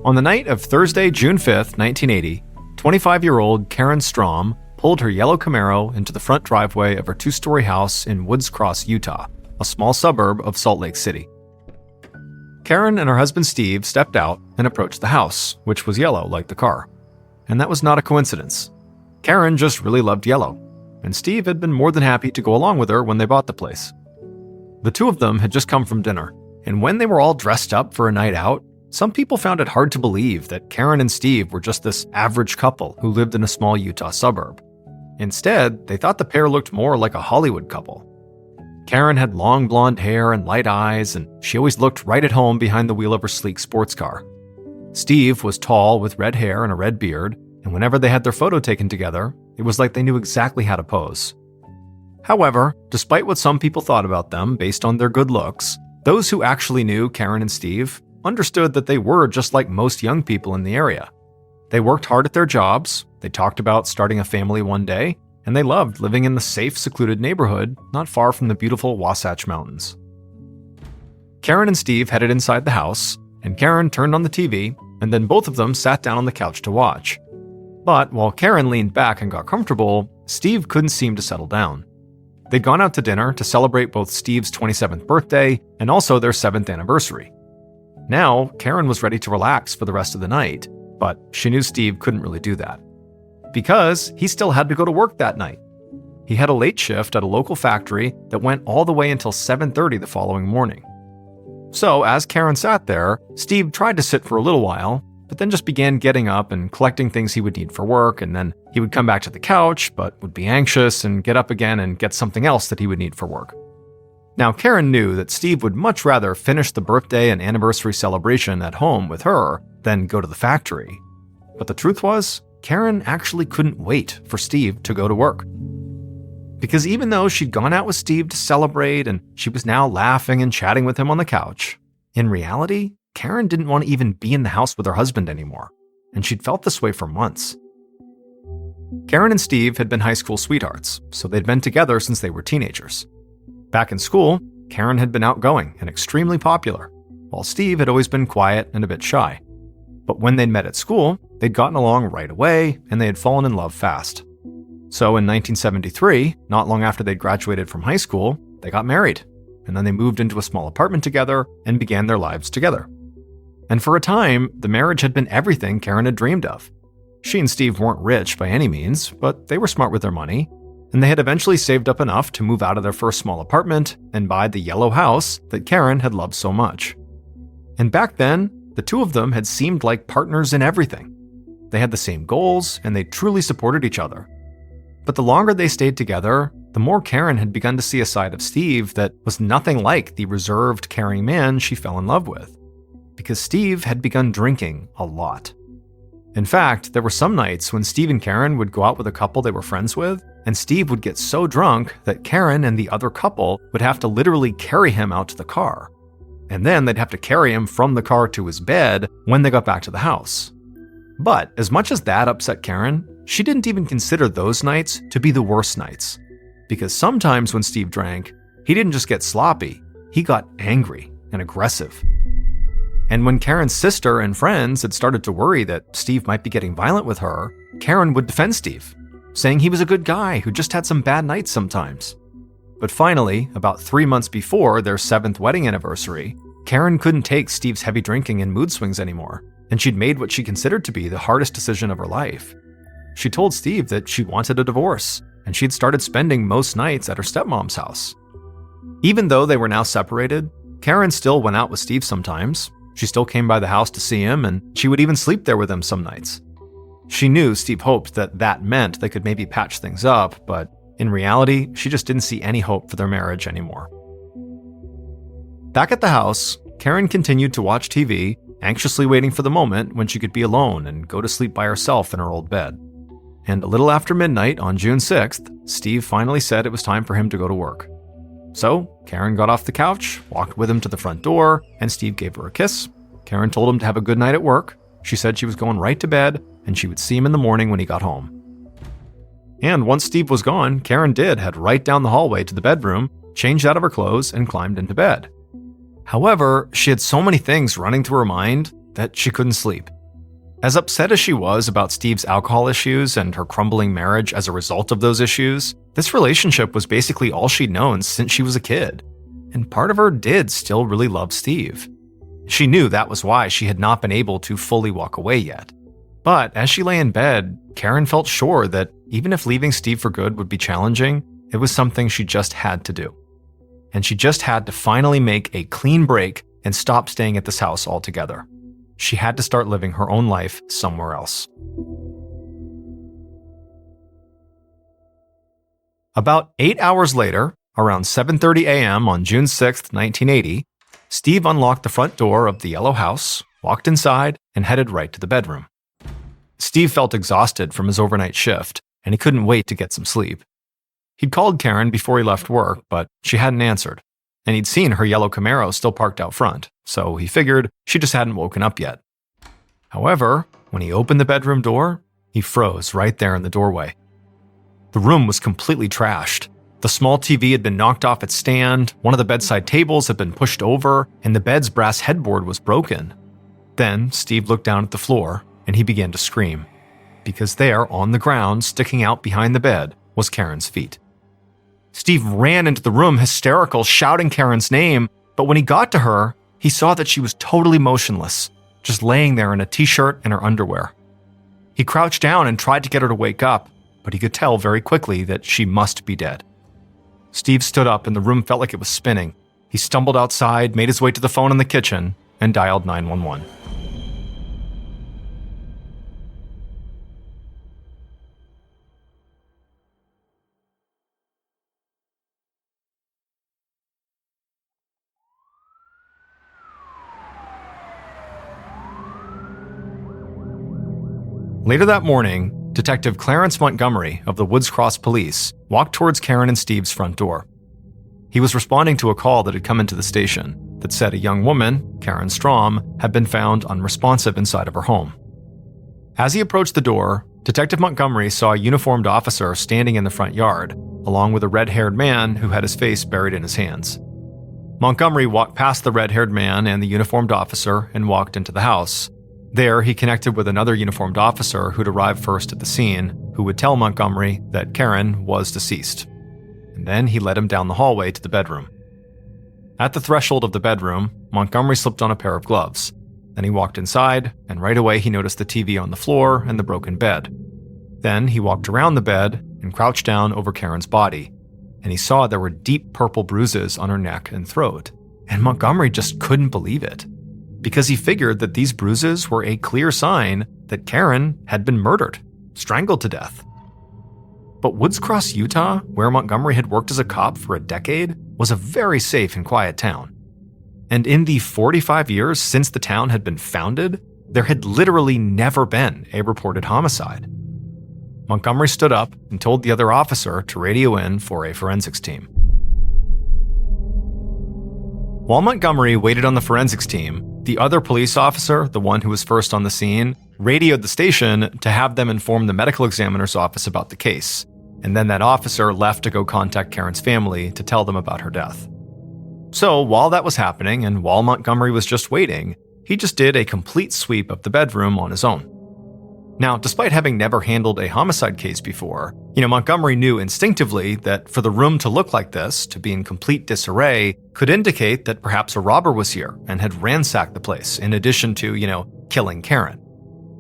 On the night of Thursday, June 5th, 1980, 25-year-old Karen Strom pulled her yellow Camaro into the front driveway of her two-story house in Woods Cross, Utah, a small suburb of Salt Lake City. Karen and her husband Steve stepped out and approached the house, which was yellow like the car. And that was not a coincidence. Karen just really loved yellow, and Steve had been more than happy to go along with her when they bought the place. The two of them had just come from dinner, and when they were all dressed up for a night out, some people found it hard to believe that Karen and Steve were just this average couple who lived in a small Utah suburb. Instead, they thought the pair looked more like a Hollywood couple. Karen had long blonde hair and light eyes, and she always looked right at home behind the wheel of her sleek sports car. Steve was tall with red hair and a red beard, and whenever they had their photo taken together, it was like they knew exactly how to pose. However, despite what some people thought about them based on their good looks, those who actually knew Karen and Steve understood that they were just like most young people in the area. They worked hard at their jobs, they talked about starting a family one day, and they loved living in the safe, secluded neighborhood not far from the beautiful Wasatch Mountains. Karen and Steve headed inside the house, and Karen turned on the TV, and then both of them sat down on the couch to watch. But while Karen leaned back and got comfortable, Steve couldn't seem to settle down. They'd gone out to dinner to celebrate both Steve's 27th birthday and also their 7th anniversary. Now, Karen was ready to relax for the rest of the night, but she knew Steve couldn't really do that. Because he still had to go to work that night. He had a late shift at a local factory that went all the way until 7:30 the following morning. So, as Karen sat there, Steve tried to sit for a little while, but then just began getting up and collecting things he would need for work, and then he would come back to the couch, but would be anxious and get up again and get something else that he would need for work. Now, Karen knew that Steve would much rather finish the birthday and anniversary celebration at home with her than go to the factory. But the truth was, Karen actually couldn't wait for Steve to go to work. Because even though she'd gone out with Steve to celebrate and she was now laughing and chatting with him on the couch, in reality, Karen didn't want to even be in the house with her husband anymore, and she'd felt this way for months. Karen and Steve had been high school sweethearts, so they'd been together since they were teenagers. Back in school, Karen had been outgoing and extremely popular, while Steve had always been quiet and a bit shy. But when they'd met at school, they'd gotten along right away, and they had fallen in love fast. So in 1973, not long after they'd graduated from high school, they got married, and then they moved into a small apartment together and began their lives together. And for a time, the marriage had been everything Karen had dreamed of. She and Steve weren't rich by any means, but they were smart with their money, and they had eventually saved up enough to move out of their first small apartment and buy the yellow house that Karen had loved so much. And back then, the two of them had seemed like partners in everything. They had the same goals, and they truly supported each other. But the longer they stayed together, the more Karen had begun to see a side of Steve that was nothing like the reserved, caring man she fell in love with. Because Steve had begun drinking a lot. In fact, there were some nights when Steve and Karen would go out with a couple they were friends with, and Steve would get so drunk that Karen and the other couple would have to literally carry him out to the car. And then they'd have to carry him from the car to his bed when they got back to the house. But as much as that upset Karen, she didn't even consider those nights to be the worst nights. Because sometimes when Steve drank, he didn't just get sloppy, he got angry and aggressive. And when Karen's sister and friends had started to worry that Steve might be getting violent with her, Karen would defend Steve, saying he was a good guy who just had some bad nights sometimes. But finally, about 3 months before their 7th wedding anniversary, Karen couldn't take Steve's heavy drinking and mood swings anymore, and she'd made what she considered to be the hardest decision of her life. She told Steve that she wanted a divorce, and she'd started spending most nights at her stepmom's house. Even though they were now separated, Karen still went out with Steve sometimes. She still came by the house to see him, and she would even sleep there with him some nights. She knew Steve hoped that that meant they could maybe patch things up, but in reality, she just didn't see any hope for their marriage anymore. Back at the house, Karen continued to watch TV, anxiously waiting for the moment when she could be alone and go to sleep by herself in her old bed. And a little after midnight on June 6th, Steve finally said it was time for him to go to work. So, Karen got off the couch, walked with him to the front door, and Steve gave her a kiss. Karen told him to have a good night at work. She said she was going right to bed, and she would see him in the morning when he got home. And once Steve was gone, Karen did head right down the hallway to the bedroom, changed out of her clothes, and climbed into bed. However, she had so many things running through her mind that she couldn't sleep. As upset as she was about Steve's alcohol issues and her crumbling marriage as a result of those issues, this relationship was basically all she'd known since she was a kid. And part of her did still really love Steve. She knew that was why she had not been able to fully walk away yet. But as she lay in bed, Karen felt sure that even if leaving Steve for good would be challenging, it was something she just had to do. And she just had to finally make a clean break and stop staying at this house altogether. She had to start living her own life somewhere else. About 8 hours later, around 7:30 a.m. on June 6, 1980, Steve unlocked the front door of the yellow house, walked inside, and headed right to the bedroom. Steve felt exhausted from his overnight shift, and he couldn't wait to get some sleep. He'd called Karen before he left work, but she hadn't answered, and he'd seen her yellow Camaro still parked out front, so he figured she just hadn't woken up yet. However, when he opened the bedroom door, he froze right there in the doorway. The room was completely trashed. The small TV had been knocked off its stand, one of the bedside tables had been pushed over, and the bed's brass headboard was broken. Then Steve looked down at the floor, and he began to scream, because there, on the ground, sticking out behind the bed, was Karen's feet. Steve ran into the room hysterical, shouting Karen's name, but when he got to her, he saw that she was totally motionless, just laying there in a t-shirt and her underwear. He crouched down and tried to get her to wake up, but he could tell very quickly that she must be dead. Steve stood up and the room felt like it was spinning. He stumbled outside, made his way to the phone in the kitchen, and dialed 911. Later that morning, Detective Clarence Montgomery of the Woods Cross Police walked towards Karen and Steve's front door. He was responding to a call that had come into the station that said a young woman, Karen Strom, had been found unresponsive inside of her home. As he approached the door, Detective Montgomery saw a uniformed officer standing in the front yard, along with a red-haired man who had his face buried in his hands. Montgomery walked past the red-haired man and the uniformed officer and walked into the house. There, he connected with another uniformed officer who'd arrived first at the scene, who would tell Montgomery that Karen was deceased. And then he led him down the hallway to the bedroom. At the threshold of the bedroom, Montgomery slipped on a pair of gloves. Then he walked inside, and right away he noticed the TV on the floor and the broken bed. Then he walked around the bed and crouched down over Karen's body, and he saw there were deep purple bruises on her neck and throat. And Montgomery just couldn't believe it, because he figured that these bruises were a clear sign that Karen had been murdered, strangled to death. But Woods Cross, Utah, where Montgomery had worked as a cop for a decade, was a very safe and quiet town. And in the 45 years since the town had been founded, there had literally never been a reported homicide. Montgomery stood up and told the other officer to radio in for a forensics team. While Montgomery waited on the forensics team, the other police officer, the one who was first on the scene, radioed the station to have them inform the medical examiner's office about the case, and then that officer left to go contact Karen's family to tell them about her death. So while that was happening, and while Montgomery was just waiting, he just did a complete sweep of the bedroom on his own. Now, despite having never handled a homicide case before, Montgomery knew instinctively that for the room to look like this, to be in complete disarray, could indicate that perhaps a robber was here and had ransacked the place, in addition to, killing Karen.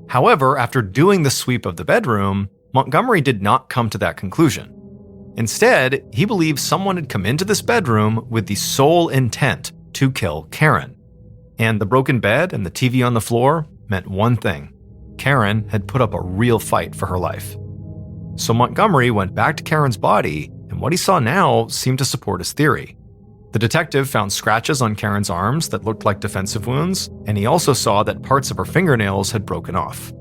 However, after doing the sweep of the bedroom, Montgomery did not come to that conclusion. Instead, he believed someone had come into this bedroom with the sole intent to kill Karen. And the broken bed and the TV on the floor meant one thing: Karen had put up a real fight for her life. So Montgomery went back to Karen's body, and what he saw now seemed to support his theory. The detective found scratches on Karen's arms that looked like defensive wounds, and he also saw that parts of her fingernails had broken off.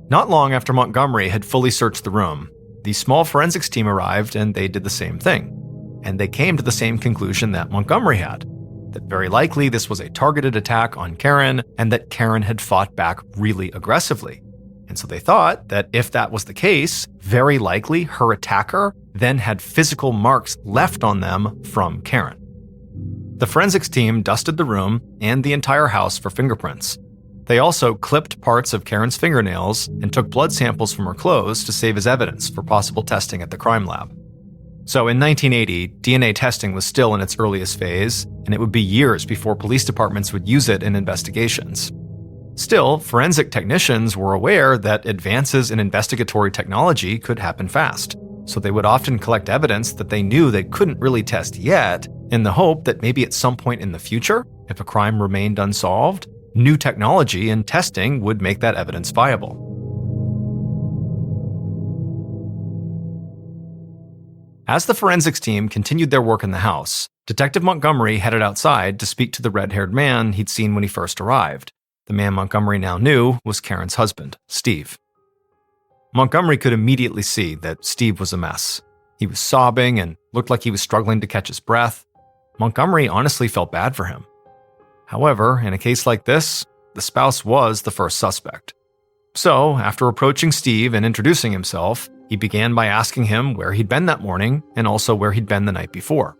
Not long after Montgomery had fully searched the room, the small forensics team arrived and they did the same thing. And they came to the same conclusion that Montgomery had, that very likely this was a targeted attack on Karen and that Karen had fought back really aggressively. And so they thought that if that was the case, very likely her attacker then had physical marks left on them from Karen. The forensics team dusted the room and the entire house for fingerprints, They also clipped parts of Karen's fingernails and took blood samples from her clothes to save as evidence for possible testing at the crime lab. So in 1980, DNA testing was still in its earliest phase, and it would be years before police departments would use it in investigations. Still, forensic technicians were aware that advances in investigatory technology could happen fast, so they would often collect evidence that they knew they couldn't really test yet, in the hope that maybe at some point in the future, if a crime remained unsolved, new technology and testing would make that evidence viable. As the forensics team continued their work in the house, Detective Montgomery headed outside to speak to the red-haired man he'd seen when he first arrived. The man Montgomery now knew was Karen's husband, Steve. Montgomery could immediately see that Steve was a mess. He was sobbing and looked like he was struggling to catch his breath. Montgomery honestly felt bad for him. However, in a case like this, the spouse was the first suspect. So, after approaching Steve and introducing himself, he began by asking him where he'd been that morning and also where he'd been the night before.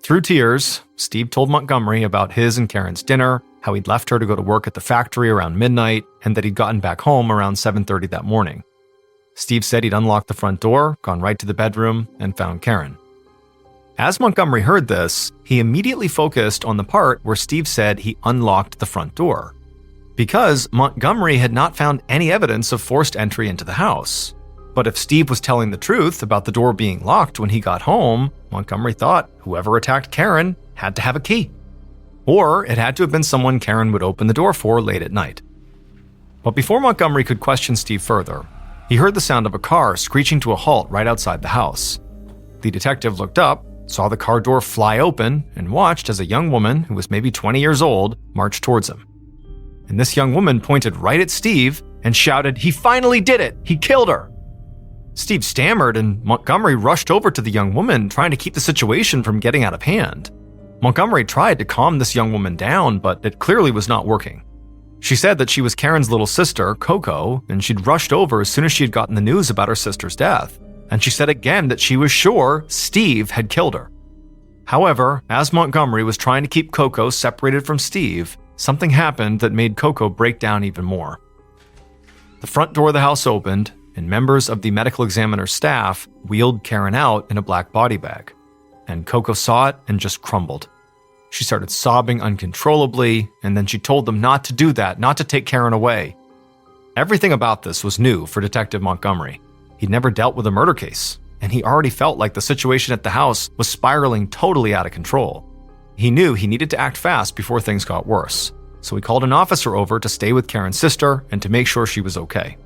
Through tears, Steve told Montgomery about his and Karen's dinner, how he'd left her to go to work at the factory around midnight, and that he'd gotten back home around 7:30 that morning. Steve said he'd unlocked the front door, gone right to the bedroom, and found Karen. As Montgomery heard this, he immediately focused on the part where Steve said he unlocked the front door, because Montgomery had not found any evidence of forced entry into the house. But if Steve was telling the truth about the door being locked when he got home, Montgomery thought whoever attacked Karen had to have a key. Or it had to have been someone Karen would open the door for late at night. But before Montgomery could question Steve further, he heard the sound of a car screeching to a halt right outside the house. The detective looked up, saw the car door fly open, and watched as a young woman who was maybe 20 years old marched towards him. And this young woman pointed right at Steve and shouted, "He finally did it! He killed her!" Steve stammered, and Montgomery rushed over to the young woman, trying to keep the situation from getting out of hand. Montgomery tried to calm this young woman down, but it clearly was not working. She said that she was Karen's little sister, Coco, and she'd rushed over as soon as she had gotten the news about her sister's death. And she said again that she was sure Steve had killed her. However, as Montgomery was trying to keep Coco separated from Steve, something happened that made Coco break down even more. The front door of the house opened, and members of the medical examiner's staff wheeled Karen out in a black body bag. And Coco saw it and just crumbled. She started sobbing uncontrollably, and then she told them not to do that, not to take Karen away. Everything about this was new for Detective Montgomery. He'd never dealt with a murder case, and he already felt like the situation at the house was spiraling totally out of control. He knew he needed to act fast before things got worse, so he called an officer over to stay with Karen's sister and to make sure she was okay.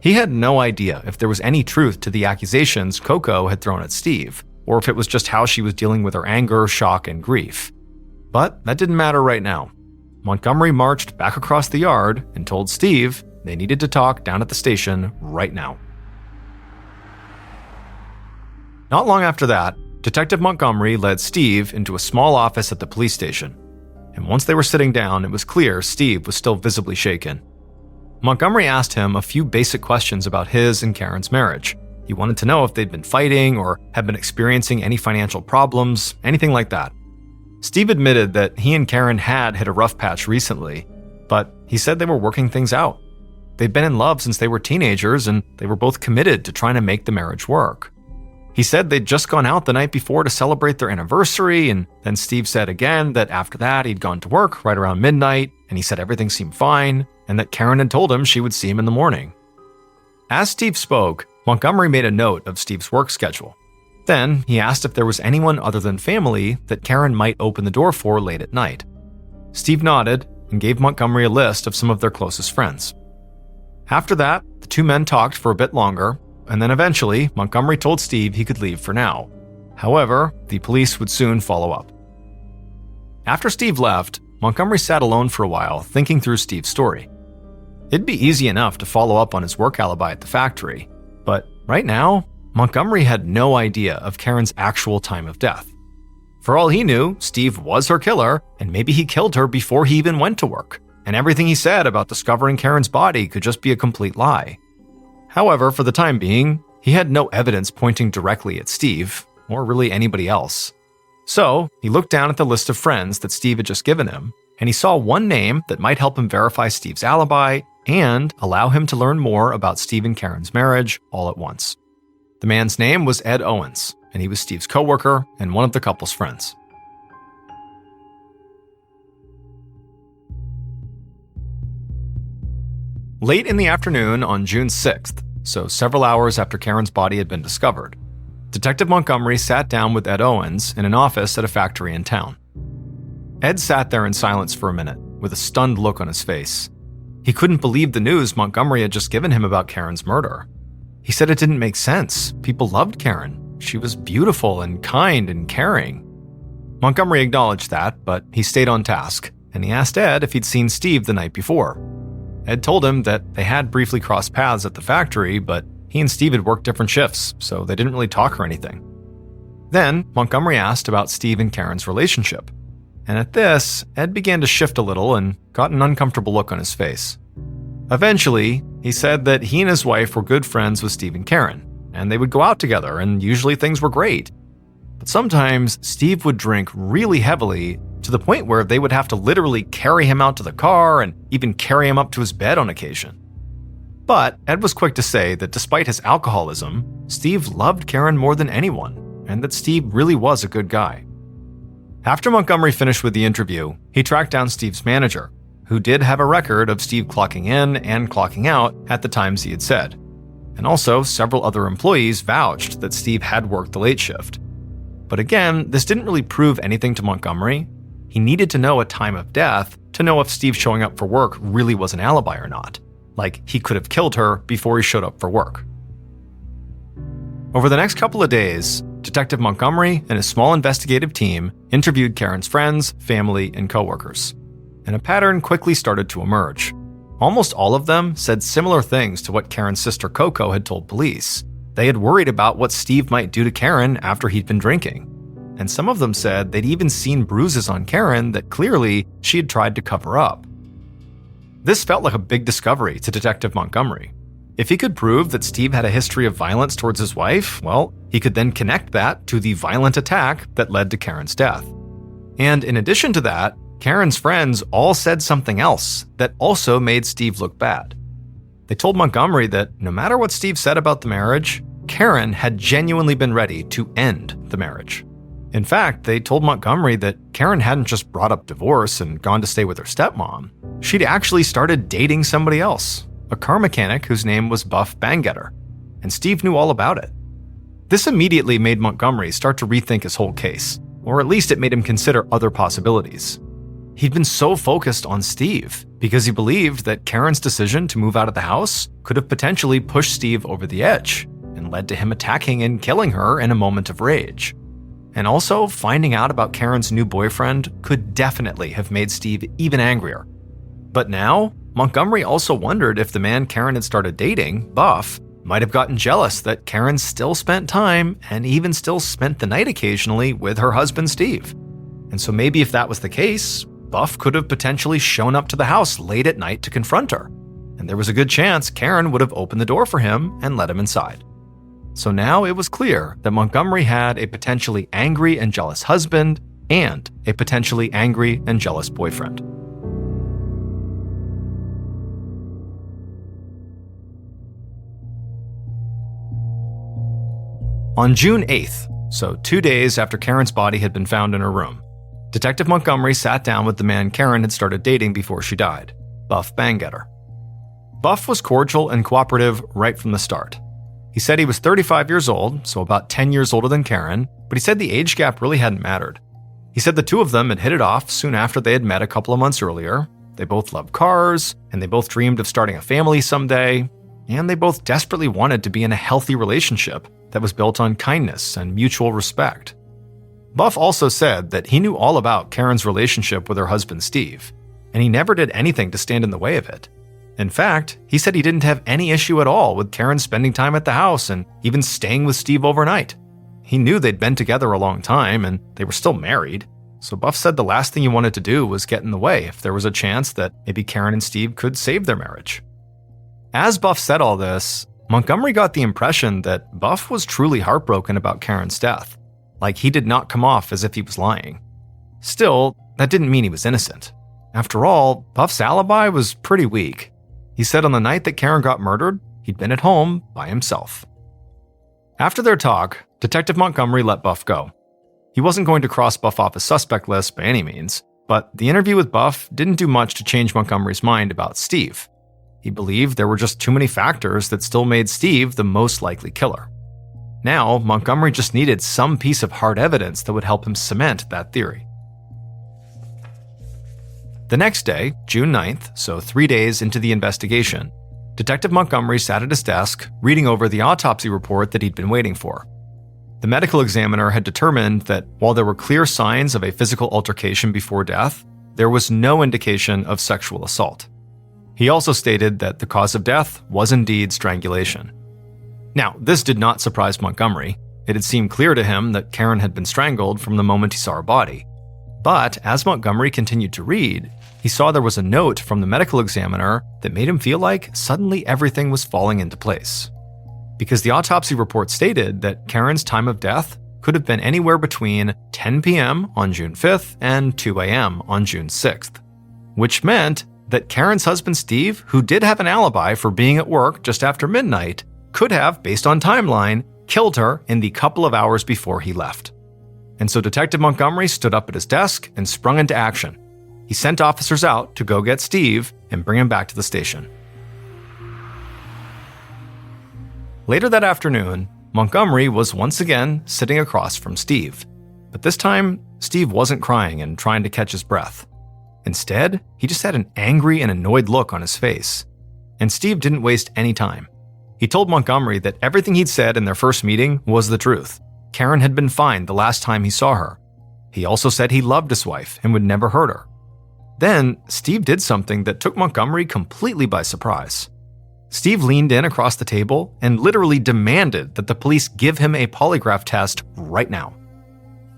He had no idea if there was any truth to the accusations Coco had thrown at Steve, or if it was just how she was dealing with her anger, shock, and grief. But that didn't matter right now. Montgomery marched back across the yard and told Steve they needed to talk down at the station right now. Not long after that, Detective Montgomery led Steve into a small office at the police station. And once they were sitting down, it was clear Steve was still visibly shaken. Montgomery asked him a few basic questions about his and Karen's marriage. He wanted to know if they'd been fighting or had been experiencing any financial problems, anything like that. Steve admitted that he and Karen had hit a rough patch recently, but he said they were working things out. They'd been in love since they were teenagers, and they were both committed to trying to make the marriage work. He said they'd just gone out the night before to celebrate their anniversary, and then Steve said again that after that he'd gone to work right around midnight, and he said everything seemed fine, and that Karen had told him she would see him in the morning. As Steve spoke, Montgomery made a note of Steve's work schedule. Then he asked if there was anyone other than family that Karen might open the door for late at night. Steve nodded and gave Montgomery a list of some of their closest friends. After that, the two men talked for a bit longer, and then eventually, Montgomery told Steve he could leave for now. However, the police would soon follow up. After Steve left, Montgomery sat alone for a while, thinking through Steve's story. It'd be easy enough to follow up on his work alibi at the factory, but right now, Montgomery had no idea of Karen's actual time of death. For all he knew, Steve was her killer, and maybe he killed her before he even went to work, and everything he said about discovering Karen's body could just be a complete lie. However, for the time being, he had no evidence pointing directly at Steve, or really anybody else. So, he looked down at the list of friends that Steve had just given him, and he saw one name that might help him verify Steve's alibi and allow him to learn more about Steve and Karen's marriage all at once. The man's name was Ed Owens, and he was Steve's coworker and one of the couple's friends. Late in the afternoon on June 6th, so several hours after Karen's body had been discovered, Detective Montgomery sat down with Ed Owens in an office at a factory in town. Ed sat there in silence for a minute, with a stunned look on his face. He couldn't believe the news Montgomery had just given him about Karen's murder. He said it didn't make sense. People loved Karen. She was beautiful and kind and caring. Montgomery acknowledged that, but he stayed on task, and he asked Ed if he'd seen Steve the night before. Ed told him that they had briefly crossed paths at the factory, but he and Steve had worked different shifts, so they didn't really talk or anything. Then, Montgomery asked about Steve and Karen's relationship. And at this, Ed began to shift a little and got an uncomfortable look on his face. Eventually, he said that he and his wife were good friends with Steve and Karen, and they would go out together, and usually things were great. But sometimes, Steve would drink really heavily to the point where they would have to literally carry him out to the car and even carry him up to his bed on occasion. But Ed was quick to say that despite his alcoholism, Steve loved Karen more than anyone, and that Steve really was a good guy. After Montgomery finished with the interview, he tracked down Steve's manager, who did have a record of Steve clocking in and clocking out at the times he had said. And also, several other employees vouched that Steve had worked the late shift. But again, this didn't really prove anything to Montgomery. He needed to know a time of death to know if Steve showing up for work really was an alibi or not. Like, he could have killed her before he showed up for work. Over the next couple of days, Detective Montgomery and his small investigative team interviewed Karen's friends, family, and coworkers. And a pattern quickly started to emerge. Almost all of them said similar things to what Karen's sister Coco had told police. They had worried about what Steve might do to Karen after he'd been drinking. And some of them said they'd even seen bruises on Karen that clearly she had tried to cover up. This felt like a big discovery to Detective Montgomery. If he could prove that Steve had a history of violence towards his wife, well, he could then connect that to the violent attack that led to Karen's death. And in addition to that, Karen's friends all said something else that also made Steve look bad. They told Montgomery that no matter what Steve said about the marriage, Karen had genuinely been ready to end the marriage. In fact, they told Montgomery that Karen hadn't just brought up divorce and gone to stay with her stepmom. She'd actually started dating somebody else, a car mechanic whose name was Buff Bangetter, and Steve knew all about it. This immediately made Montgomery start to rethink his whole case, or at least it made him consider other possibilities. He'd been so focused on Steve because he believed that Karen's decision to move out of the house could have potentially pushed Steve over the edge and led to him attacking and killing her in a moment of rage. And also, finding out about Karen's new boyfriend could definitely have made Steve even angrier. But now, Montgomery also wondered if the man Karen had started dating, Buff, might have gotten jealous that Karen still spent time and even still spent the night occasionally with her husband Steve. And so maybe if that was the case, Buff could have potentially shown up to the house late at night to confront her. And there was a good chance Karen would have opened the door for him and let him inside. So now it was clear that Montgomery had a potentially angry and jealous husband and a potentially angry and jealous boyfriend. On June 8th, so 2 days after Karen's body had been found in her room, Detective Montgomery sat down with the man Karen had started dating before she died, Buff Bangetter. Buff was cordial and cooperative right from the start. He said he was 35 years old, so about 10 years older than Karen, but he said the age gap really hadn't mattered. He said the two of them had hit it off soon after they had met a couple of months earlier. They both loved cars, and they both dreamed of starting a family someday, and they both desperately wanted to be in a healthy relationship that was built on kindness and mutual respect. Buff also said that he knew all about Karen's relationship with her husband Steve, and he never did anything to stand in the way of it. In fact, he said he didn't have any issue at all with Karen spending time at the house and even staying with Steve overnight. He knew they'd been together a long time and they were still married, so Buff said the last thing he wanted to do was get in the way if there was a chance that maybe Karen and Steve could save their marriage. As Buff said all this, Montgomery got the impression that Buff was truly heartbroken about Karen's death, like he did not come off as if he was lying. Still, that didn't mean he was innocent. After all, Buff's alibi was pretty weak. He said on the night that Karen got murdered, he'd been at home by himself. After their talk, Detective Montgomery let Buff go. He wasn't going to cross Buff off his suspect list by any means, but the interview with Buff didn't do much to change Montgomery's mind about Steve. He believed there were just too many factors that still made Steve the most likely killer. Now, Montgomery just needed some piece of hard evidence that would help him cement that theory. The next day, June 9th, so 3 days into the investigation, Detective Montgomery sat at his desk, reading over the autopsy report that he'd been waiting for. The medical examiner had determined that while there were clear signs of a physical altercation before death, there was no indication of sexual assault. He also stated that the cause of death was indeed strangulation. Now, this did not surprise Montgomery. It had seemed clear to him that Karen had been strangled from the moment he saw her body. But as Montgomery continued to read, he saw there was a note from the medical examiner that made him feel like suddenly everything was falling into place. Because the autopsy report stated that Karen's time of death could have been anywhere between 10 p.m. on June 5th and 2 a.m. on June 6th, which meant that Karen's husband Steve, who did have an alibi for being at work just after midnight, could have, based on timeline, killed her in the couple of hours before he left. And so Detective Montgomery stood up at his desk and sprung into action. He sent officers out to go get Steve and bring him back to the station. Later that afternoon, Montgomery was once again sitting across from Steve. But this time, Steve wasn't crying and trying to catch his breath. Instead, he just had an angry and annoyed look on his face. And Steve didn't waste any time. He told Montgomery that everything he'd said in their first meeting was the truth. Karen had been fine the last time he saw her. He also said he loved his wife and would never hurt her. Then, Steve did something that took Montgomery completely by surprise. Steve leaned in across the table and literally demanded that the police give him a polygraph test right now.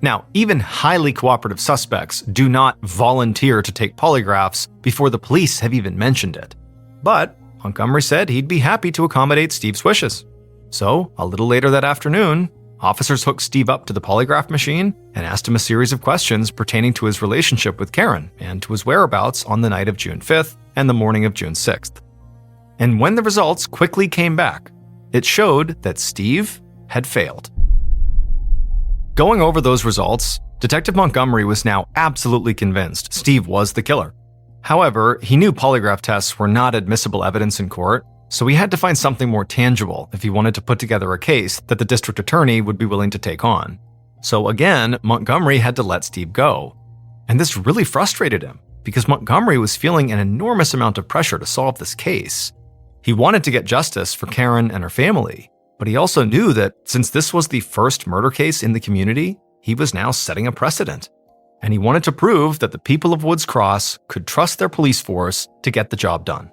Now, even highly cooperative suspects do not volunteer to take polygraphs before the police have even mentioned it. But Montgomery said he'd be happy to accommodate Steve's wishes. So, a little later that afternoon, officers hooked Steve up to the polygraph machine and asked him a series of questions pertaining to his relationship with Karen and to his whereabouts on the night of June 5th and the morning of June 6th. And when the results quickly came back, it showed that Steve had failed. Going over those results, Detective Montgomery was now absolutely convinced Steve was the killer. However, he knew polygraph tests were not admissible evidence in court, so he had to find something more tangible if he wanted to put together a case that the district attorney would be willing to take on. So again, Montgomery had to let Steve go. And this really frustrated him, because Montgomery was feeling an enormous amount of pressure to solve this case. He wanted to get justice for Karen and her family, but he also knew that since this was the first murder case in the community, he was now setting a precedent. And he wanted to prove that the people of Woods Cross could trust their police force to get the job done.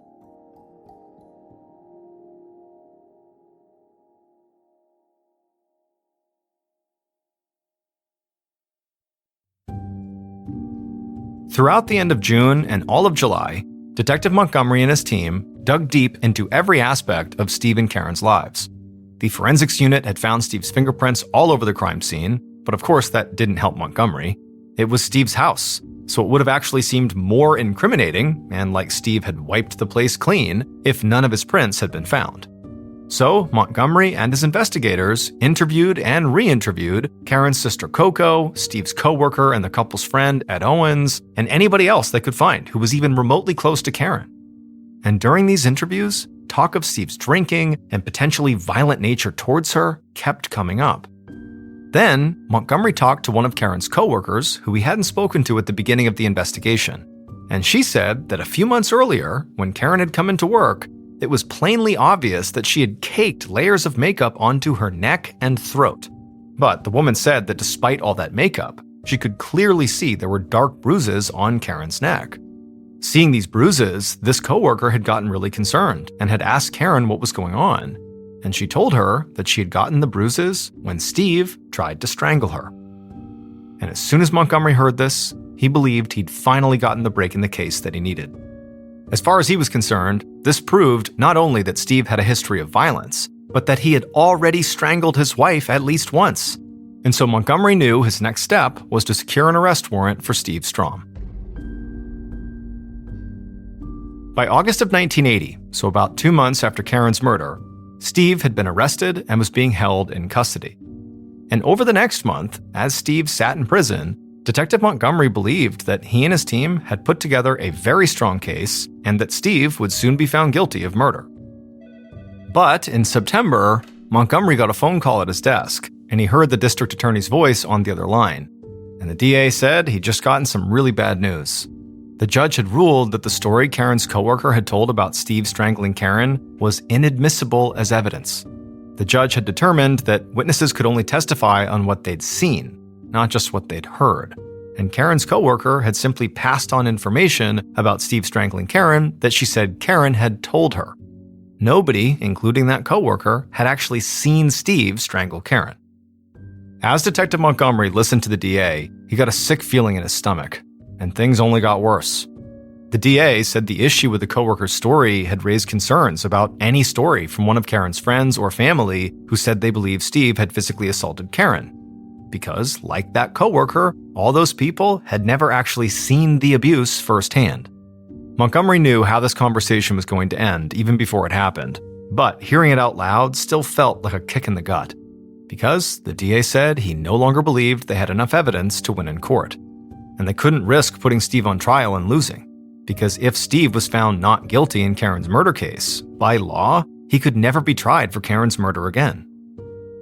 Throughout the end of June and all of July, Detective Montgomery and his team dug deep into every aspect of Steve and Karen's lives. The forensics unit had found Steve's fingerprints all over the crime scene, but of course that didn't help Montgomery. It was Steve's house, so it would have actually seemed more incriminating, and like Steve had wiped the place clean, if none of his prints had been found. So Montgomery and his investigators interviewed and re-interviewed Karen's sister Coco, Steve's co-worker and the couple's friend Ed Owens, and anybody else they could find who was even remotely close to Karen. And during these interviews, talk of Steve's drinking and potentially violent nature towards her kept coming up. Then, Montgomery talked to one of Karen's co-workers who he hadn't spoken to at the beginning of the investigation, and she said that a few months earlier, when Karen had come into work, it was plainly obvious that she had caked layers of makeup onto her neck and throat. But the woman said that despite all that makeup, she could clearly see there were dark bruises on Karen's neck. Seeing these bruises, this coworker had gotten really concerned and had asked Karen what was going on. And she told her that she had gotten the bruises when Steve tried to strangle her. And as soon as Montgomery heard this, he believed he'd finally gotten the break in the case that he needed. As far as he was concerned, this proved not only that Steve had a history of violence, but that he had already strangled his wife at least once. And so Montgomery knew his next step was to secure an arrest warrant for Steve Strom. By August of 1980, so about 2 months after Karen's murder, Steve had been arrested and was being held in custody. And over the next month, as Steve sat in prison, Detective Montgomery believed that he and his team had put together a very strong case and that Steve would soon be found guilty of murder. But in September, Montgomery got a phone call at his desk, and he heard the district attorney's voice on the other line. And the DA said he'd just gotten some really bad news. The judge had ruled that the story Karen's coworker had told about Steve strangling Karen was inadmissible as evidence. The judge had determined that witnesses could only testify on what they'd seen, not just what they'd heard. And Karen's coworker had simply passed on information about Steve strangling Karen that she said Karen had told her. Nobody, including that coworker, had actually seen Steve strangle Karen. As Detective Montgomery listened to the DA, he got a sick feeling in his stomach, and things only got worse. The DA said the issue with the coworker's story had raised concerns about any story from one of Karen's friends or family who said they believed Steve had physically assaulted Karen. Because, like that coworker, all those people had never actually seen the abuse firsthand. Montgomery knew how this conversation was going to end even before it happened, but hearing it out loud still felt like a kick in the gut. Because the DA said he no longer believed they had enough evidence to win in court. And they couldn't risk putting Steve on trial and losing. Because if Steve was found not guilty in Karen's murder case, by law, he could never be tried for Karen's murder again.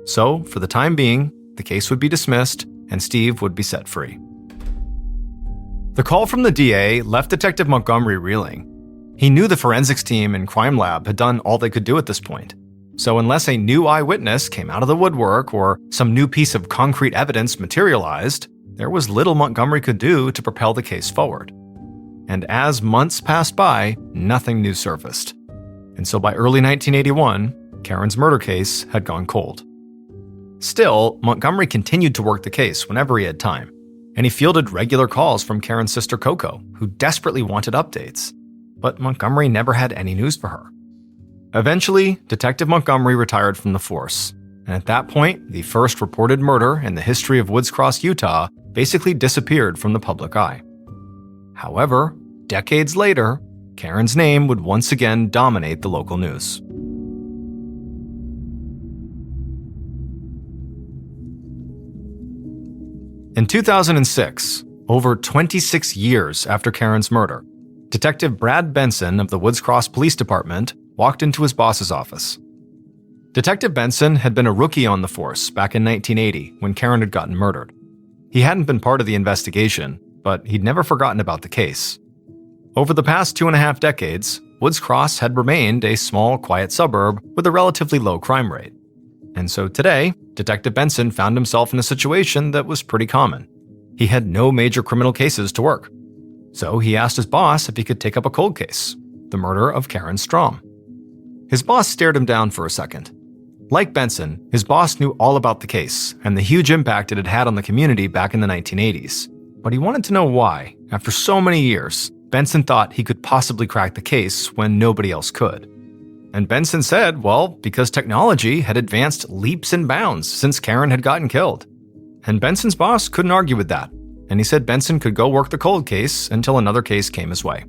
So, for the time being, the case would be dismissed and Steve would be set free. The call from the DA left Detective Montgomery reeling. He knew the forensics team and crime lab had done all they could do at this point. So unless a new eyewitness came out of the woodwork or some new piece of concrete evidence materialized, there was little Montgomery could do to propel the case forward. And as months passed by, nothing new surfaced. And so by early 1981, Karen's murder case had gone cold. Still, Montgomery continued to work the case whenever he had time, and he fielded regular calls from Karen's sister Coco, who desperately wanted updates. But Montgomery never had any news for her. Eventually, Detective Montgomery retired from the force, and at that point, the first reported murder in the history of Woods Cross, Utah, basically disappeared from the public eye. However, decades later, Karen's name would once again dominate the local news. In 2006, over 26 years after Karen's murder, Detective Brad Benson of the Woods Cross Police Department walked into his boss's office. Detective Benson had been a rookie on the force back in 1980 when Karen had gotten murdered. He hadn't been part of the investigation, but he'd never forgotten about the case. Over the past 2.5 decades, Woods Cross had remained a small, quiet suburb with a relatively low crime rate. And so today, Detective Benson found himself in a situation that was pretty common. He had no major criminal cases to work. So he asked his boss if he could take up a cold case, the murder of Karen Strom. His boss stared him down for a second. Like Benson, his boss knew all about the case and the huge impact it had had on the community back in the 1980s. But he wanted to know why, after so many years, Benson thought he could possibly crack the case when nobody else could. And Benson said, well, because technology had advanced leaps and bounds since Karen had gotten killed. And Benson's boss couldn't argue with that, and he said Benson could go work the cold case until another case came his way.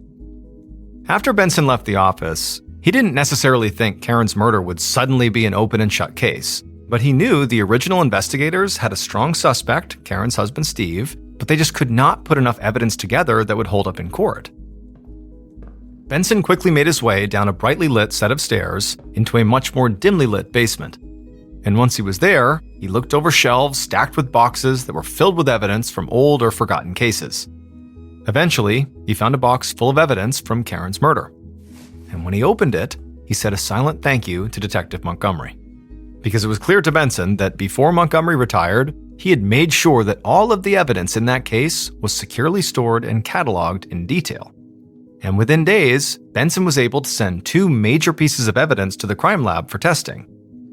After Benson left the office, he didn't necessarily think Karen's murder would suddenly be an open and shut case, but he knew the original investigators had a strong suspect, Karen's husband Steve, but they just could not put enough evidence together that would hold up in court. Benson quickly made his way down a brightly lit set of stairs into a much more dimly lit basement. And once he was there, he looked over shelves stacked with boxes that were filled with evidence from old or forgotten cases. Eventually, he found a box full of evidence from Karen's murder. And when he opened it, he said a silent thank you to Detective Montgomery. Because it was clear to Benson that before Montgomery retired, he had made sure that all of the evidence in that case was securely stored and cataloged in detail. And within days, Benson was able to send 2 major pieces of evidence to the crime lab for testing: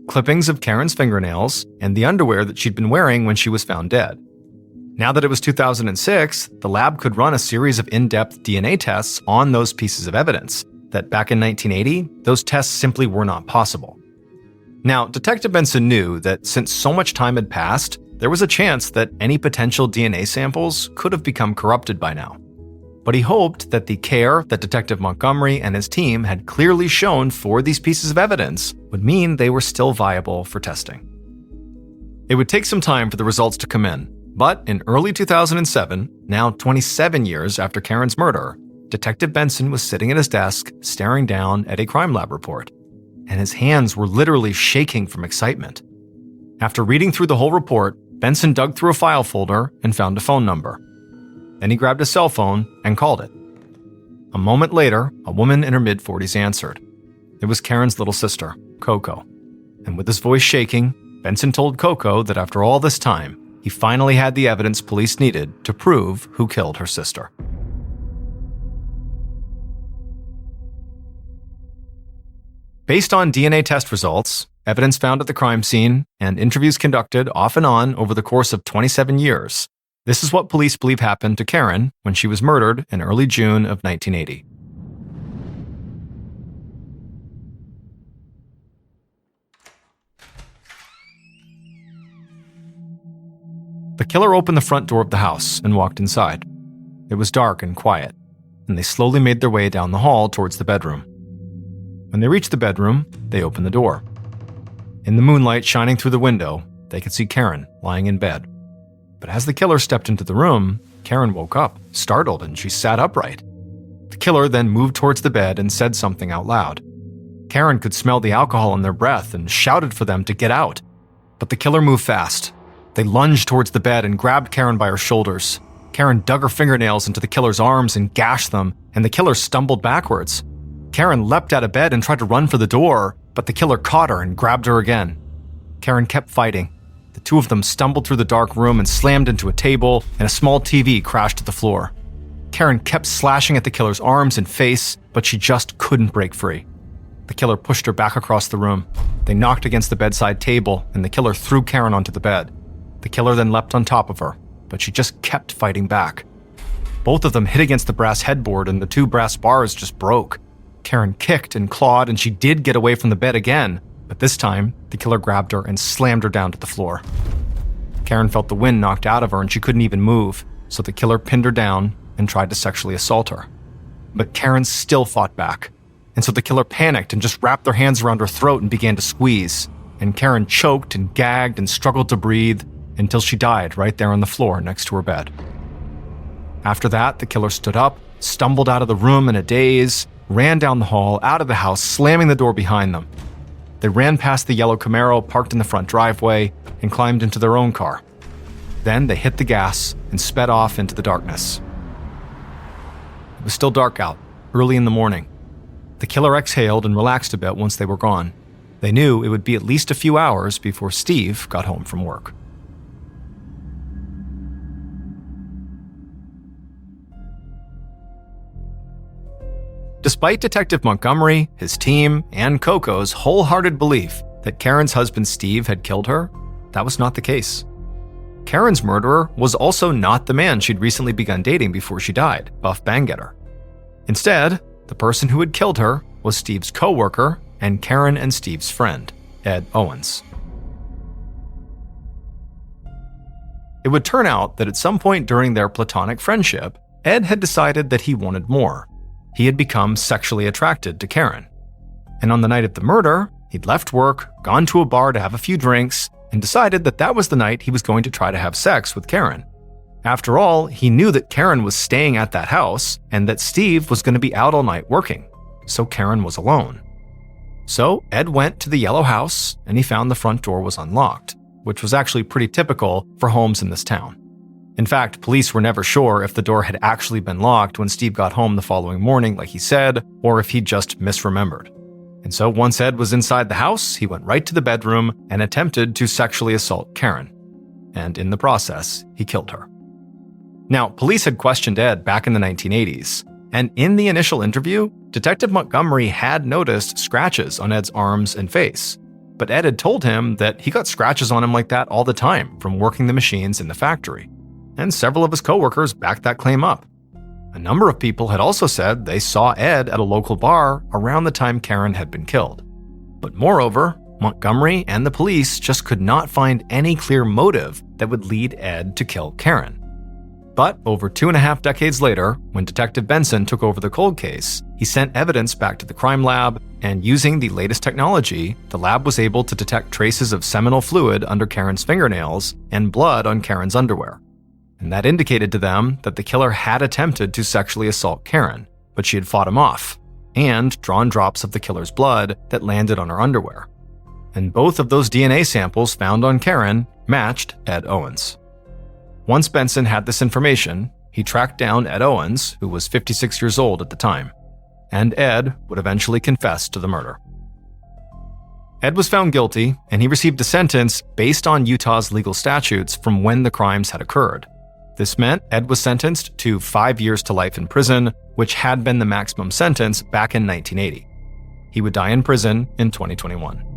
clippings of Karen's fingernails and the underwear that she'd been wearing when she was found dead. Now that it was 2006, the lab could run a series of in-depth DNA tests on those pieces of evidence that back in 1980, those tests simply were not possible. Now, Detective Benson knew that since so much time had passed, there was a chance that any potential DNA samples could have become corrupted by now. but he hoped that the care that Detective Montgomery and his team had clearly shown for these pieces of evidence would mean they were still viable for testing. It would take some time for the results to come in, but in early 2007, now 27 years after Karen's murder, Detective Benson was sitting at his desk staring down at a crime lab report, and his hands were literally shaking from excitement. After reading through the whole report, Benson dug through a file folder and found a phone number. Then he grabbed a cell phone and called it. A moment later, a woman in her mid-40s answered. It was Karen's little sister, Coco. And with his voice shaking, Benson told Coco that after all this time, he finally had the evidence police needed to prove who killed her sister. Based on DNA test results, evidence found at the crime scene, and interviews conducted off and on over the course of 27 years, this is what police believe happened to Karen when she was murdered in early June of 1980. The killer opened the front door of the house and walked inside. It was dark and quiet, and they slowly made their way down the hall towards the bedroom. When they reached the bedroom, they opened the door. In the moonlight shining through the window, they could see Karen lying in bed. But as the killer stepped into the room, Karen woke up, startled, and she sat upright. The killer then moved towards the bed and said something out loud. Karen could smell the alcohol in their breath and shouted for them to get out. But the killer moved fast. They lunged towards the bed and grabbed Karen by her shoulders. Karen dug her fingernails into the killer's arms and gashed them, and the killer stumbled backwards. Karen leapt out of bed and tried to run for the door, but the killer caught her and grabbed her again. Karen kept fighting. The two of them stumbled through the dark room and slammed into a table, and a small TV crashed to the floor. Karen kept slashing at the killer's arms and face, but she just couldn't break free. The killer pushed her back across the room. They knocked against the bedside table, and the killer threw Karen onto the bed. The killer then leapt on top of her, but she just kept fighting back. Both of them hit against the brass headboard, and the two brass bars just broke. Karen kicked and clawed, and she did get away from the bed again, but this time, the killer grabbed her and slammed her down to the floor. Karen felt the wind knocked out of her and she couldn't even move, so the killer pinned her down and tried to sexually assault her. But Karen still fought back, and so the killer panicked and just wrapped their hands around her throat and began to squeeze, and Karen choked and gagged and struggled to breathe until she died right there on the floor next to her bed. After that, the killer stood up, stumbled out of the room in a daze, ran down the hall, out of the house, slamming the door behind them. They ran past the yellow Camaro parked in the front driveway and climbed into their own car. Then they hit the gas and sped off into the darkness. It was still dark out, early in the morning. The killer exhaled and relaxed a bit once they were gone. They knew it would be at least a few hours before Steve got home from work. Despite Detective Montgomery, his team, and Coco's wholehearted belief that Karen's husband Steve had killed her, that was not the case. Karen's murderer was also not the man she'd recently begun dating before she died, Buff Bangetter. Instead, the person who had killed her was Steve's co-worker and Karen and Steve's friend, Ed Owens. It would turn out that at some point during their platonic friendship, Ed had decided that he wanted more. He had become sexually attracted to Karen. And on the night of the murder, he'd left work, gone to a bar to have a few drinks, and decided that that was the night he was going to try to have sex with Karen. After all, he knew that Karen was staying at that house and that Steve was going to be out all night working, so Karen was alone. So Ed went to the yellow house and he found the front door was unlocked, which was actually pretty typical for homes in this town. In fact, police were never sure if the door had actually been locked when Steve got home the following morning like he said, or if he'd just misremembered. And so once Ed was inside the house, he went right to the bedroom and attempted to sexually assault Karen. And in the process, he killed her. Now, police had questioned Ed back in the 1980s, and in the initial interview, Detective Montgomery had noticed scratches on Ed's arms and face. But Ed had told him that he got scratches on him like that all the time from working the machines in the factory. And several of his coworkers backed that claim up. A number of people had also said they saw Ed at a local bar around the time Karen had been killed. But moreover, Montgomery and the police just could not find any clear motive that would lead Ed to kill Karen. But over 2.5 decades later, when Detective Benson took over the cold case, he sent evidence back to the crime lab, and using the latest technology, the lab was able to detect traces of seminal fluid under Karen's fingernails and blood on Karen's underwear. And that indicated to them that the killer had attempted to sexually assault Karen, but she had fought him off, and drawn drops of the killer's blood that landed on her underwear. And both of those DNA samples found on Karen matched Ed Owens. Once Benson had this information, he tracked down Ed Owens, who was 56 years old at the time, and Ed would eventually confess to the murder. Ed was found guilty, and he received a sentence based on Utah's legal statutes from when the crimes had occurred. This meant Ed was sentenced to 5 years to life in prison, which had been the maximum sentence back in 1980. He would die in prison in 2021.